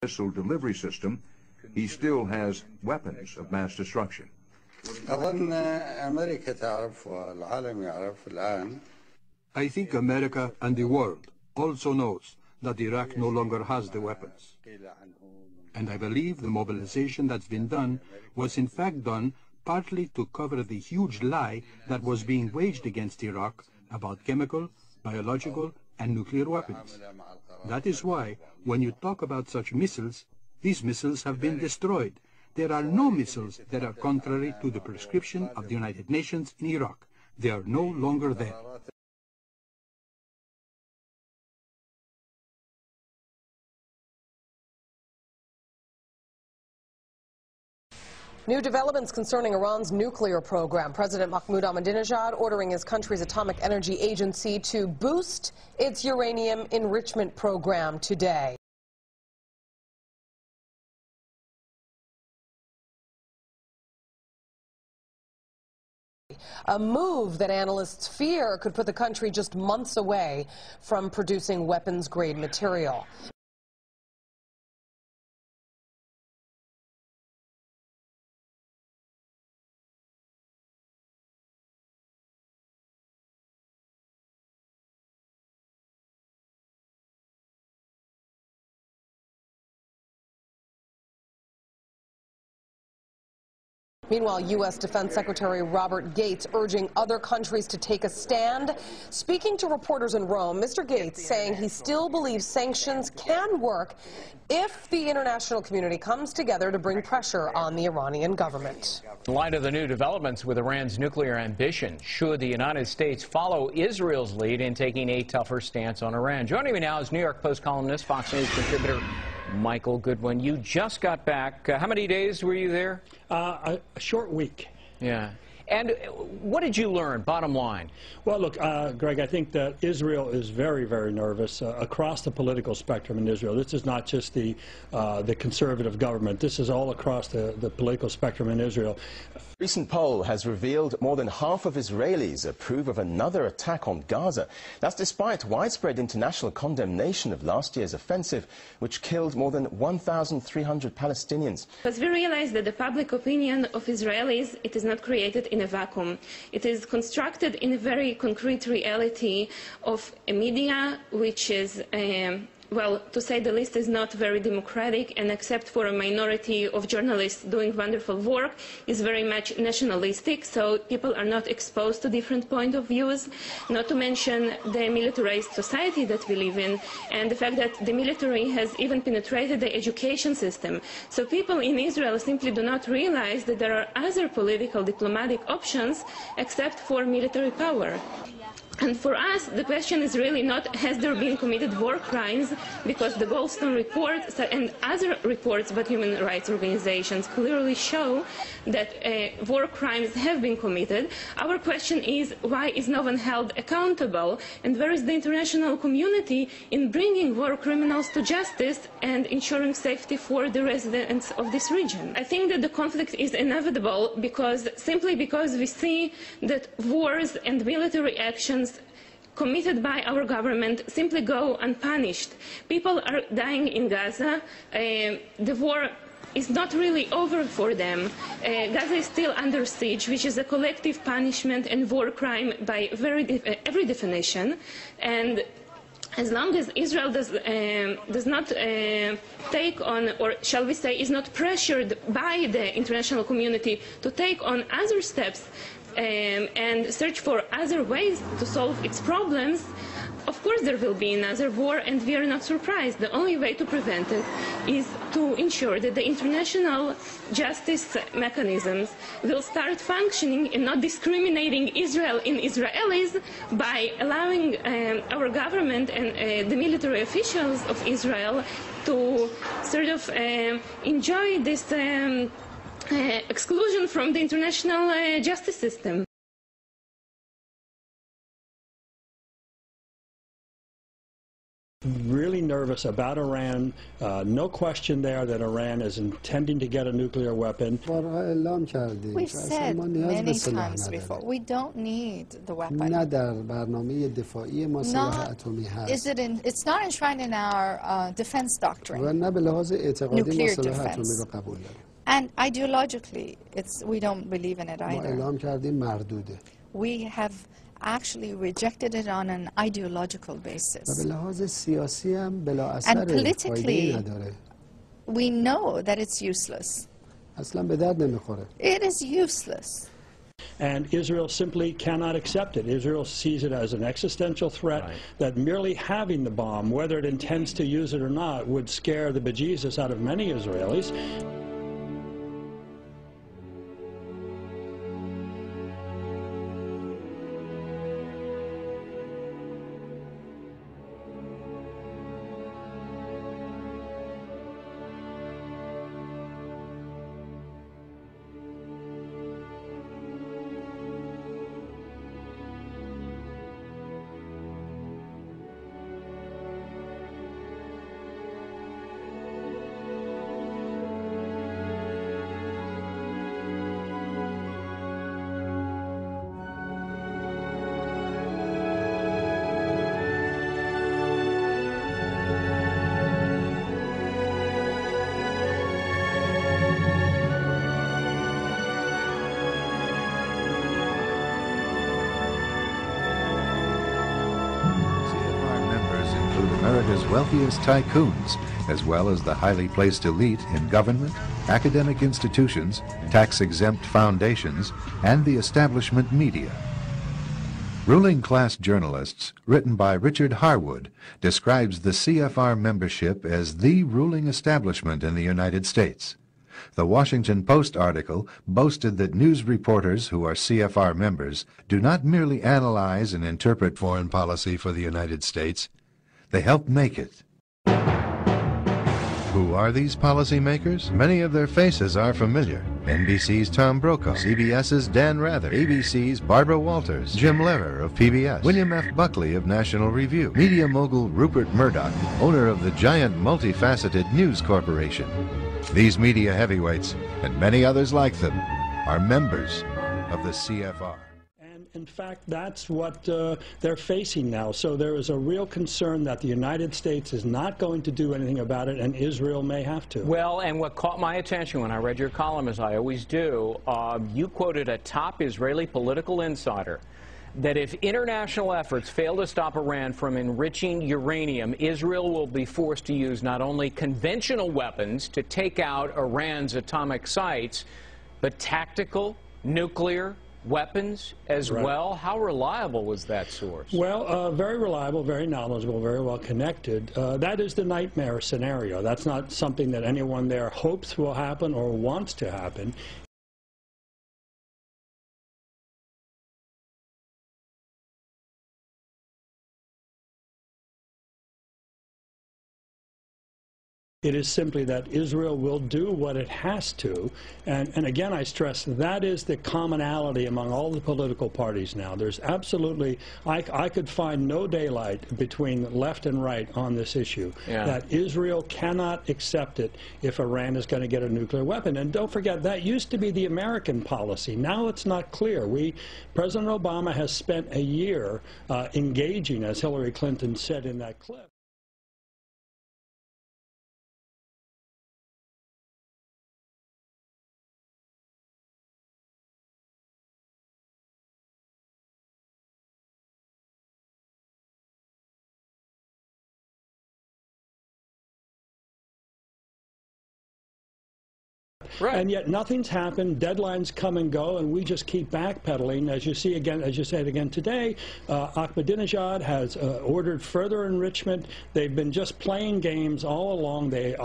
missile delivery system, he still has weapons of mass destruction. I think America and the world also knows that Iraq no longer has the weapons. And I believe the mobilization that's been done was in fact done partly to cover the huge lie that was being waged against Iraq about chemical, biological, and nuclear weapons. That is why, when you talk about such missiles, these missiles have been destroyed. There are no missiles that are contrary to the prescription of the United Nations in Iraq. They are no longer there. New developments concerning Iran's nuclear program. President Mahmoud Ahmadinejad ordering his country's Atomic Energy Agency to boost its uranium enrichment program today. A move that analysts fear could put the country just months away from producing weapons-grade material. Meanwhile, U.S. Defense Secretary Robert Gates urging other countries to take a stand. Speaking to reporters in Rome, Mr. Gates saying he still believes sanctions can work if the international community comes together to bring pressure on the Iranian government. In light of the new developments with Iran's nuclear ambition, should the United States follow Israel's lead in taking a tougher stance on Iran? Joining me now is New York Post columnist, Fox News contributor Michael Goodwin. You just got back. How many days were you there? A short week. Yeah. And what did you learn, bottom line? Well, look, Greg, I think that Israel is very, very nervous across the political spectrum in Israel. This is not just the conservative government. This is all across the political spectrum in Israel. A recent poll has revealed more than half of Israelis approve of another attack on Gaza. That's despite widespread international condemnation of last year's offensive, which killed more than 1,300 Palestinians. Because we realize that the public opinion of Israelis, it is not created in a vacuum. It is constructed in a very concrete reality of a media which is well, to say the least, is not very democratic, and except for a minority of journalists doing wonderful work, is very much nationalistic, so people are not exposed to different points of views, not to mention the militarized society that we live in, and the fact that the military has even penetrated the education system. So people in Israel simply do not realize that there are other political, diplomatic options except for military power. And for us, the question is really not has there been committed war crimes, because the Goldstone report and other reports by human rights organizations clearly show that war crimes have been committed. Our question is, why is no one held accountable, and where is the international community in bringing war criminals to justice and ensuring safety for the residents of this region? I think that the conflict is inevitable simply because we see that wars and military actions committed by our government simply go unpunished. People are dying in Gaza. The war is not really over for them. Gaza is still under siege, which is a collective punishment and war crime by every definition. And as long as Israel does not take on, or shall we say, is not pressured by the international community to take on other steps and search for other ways to solve its problems, of course there will be another war, and we are not surprised. The only way to prevent it is to ensure that the international justice mechanisms will start functioning and not discriminating Israel in Israelis by allowing our government and the military officials of Israel to sort of enjoy this exclusion from the international justice system. Really nervous. nervous about Iran. No question there that Iran is intending to get a nuclear weapon. We've said many times before, we don't need the weapon. It's not enshrined in our defense doctrine, nuclear defense. And ideologically, we don't believe in it either. We have actually rejected it on an ideological basis. And politically, we know that it's useless. It is useless. And Israel simply cannot accept it. Israel sees it as an existential threat that merely having the bomb, whether it intends to use it or not, would scare the bejesus out of many Israelis. America's wealthiest tycoons, as well as the highly placed elite in government, academic institutions, tax-exempt foundations, and the establishment media. Ruling Class Journalists, written by Richard Harwood, describes the CFR membership as the ruling establishment in the United States. The Washington Post article boasted that news reporters who are CFR members do not merely analyze and interpret foreign policy for the United States, they help make it. Who are these policymakers? Many of their faces are familiar. NBC's Tom Brokaw, CBS's Dan Rather, ABC's Barbara Walters, Jim Lehrer of PBS, William F. Buckley of National Review, media mogul Rupert Murdoch, owner of the giant multifaceted News Corporation. These media heavyweights, and many others like them, are members of the CFR. In fact, that's what they're facing now. So there is a real concern that the United States is not going to do anything about it, and Israel may have to. Well, and what caught my attention when I read your column, as I always do, you quoted a top Israeli political insider that if international efforts fail to stop Iran from enriching uranium, Israel will be forced to use not only conventional weapons to take out Iran's atomic sites, but tactical, nuclear weapons as well. How reliable was that source? Well, very reliable, very knowledgeable, very well connected. That is the nightmare scenario. That's not something that anyone there hopes will happen or wants to happen. It is simply that Israel will do what it has to, and again I stress that is the commonality among all the political parties now. There's absolutely, I could find no daylight between left and right on this issue, that Israel cannot accept it if Iran is going to get a nuclear weapon. And don't forget, that used to be the American policy. Now it's not clear. President Obama has spent a year engaging, as Hillary Clinton said in that clip. And yet nothing's happened. Deadlines come and go, and we just keep backpedaling. As you see again, as you said again today, Ahmadinejad has ordered further enrichment. They've been just playing games all along. They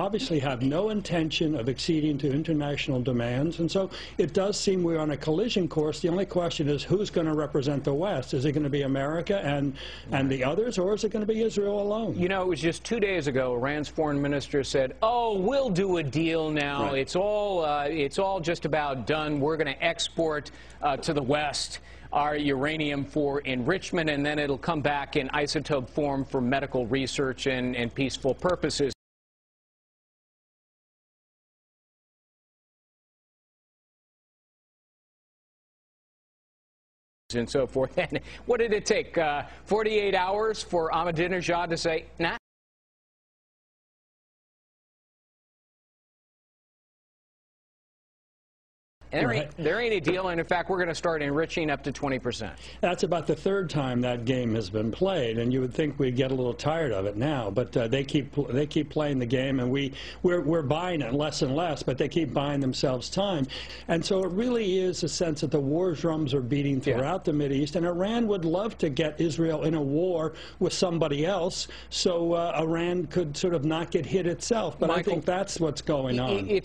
obviously have no intention of acceding to international demands, and so it does seem we're on a collision course. The only question is who's going to represent the West? Is it going to be America and the others, or is it going to be Israel alone? You know, it was just 2 days ago, Iran's foreign minister said, oh, we'll do a deal now. Right. It's all just about done. We're going to export to the West our uranium for enrichment, and then it'll come back in isotope form for medical research and peaceful purposes. And so forth. And what did it take? 48 hours for Ahmadinejad to say, nah? There ain't a deal, and in fact, we're going to start enriching up to 20%. That's about the third time that game has been played, and you would think we'd get a little tired of it now. But they keep playing the game, and we're buying it less and less. But they keep buying themselves time, and so it really is a sense that the war drums are beating throughout the Mideast, and Iran would love to get Israel in a war with somebody else, so Iran could sort of not get hit itself. But Michael, I think that's what's going on.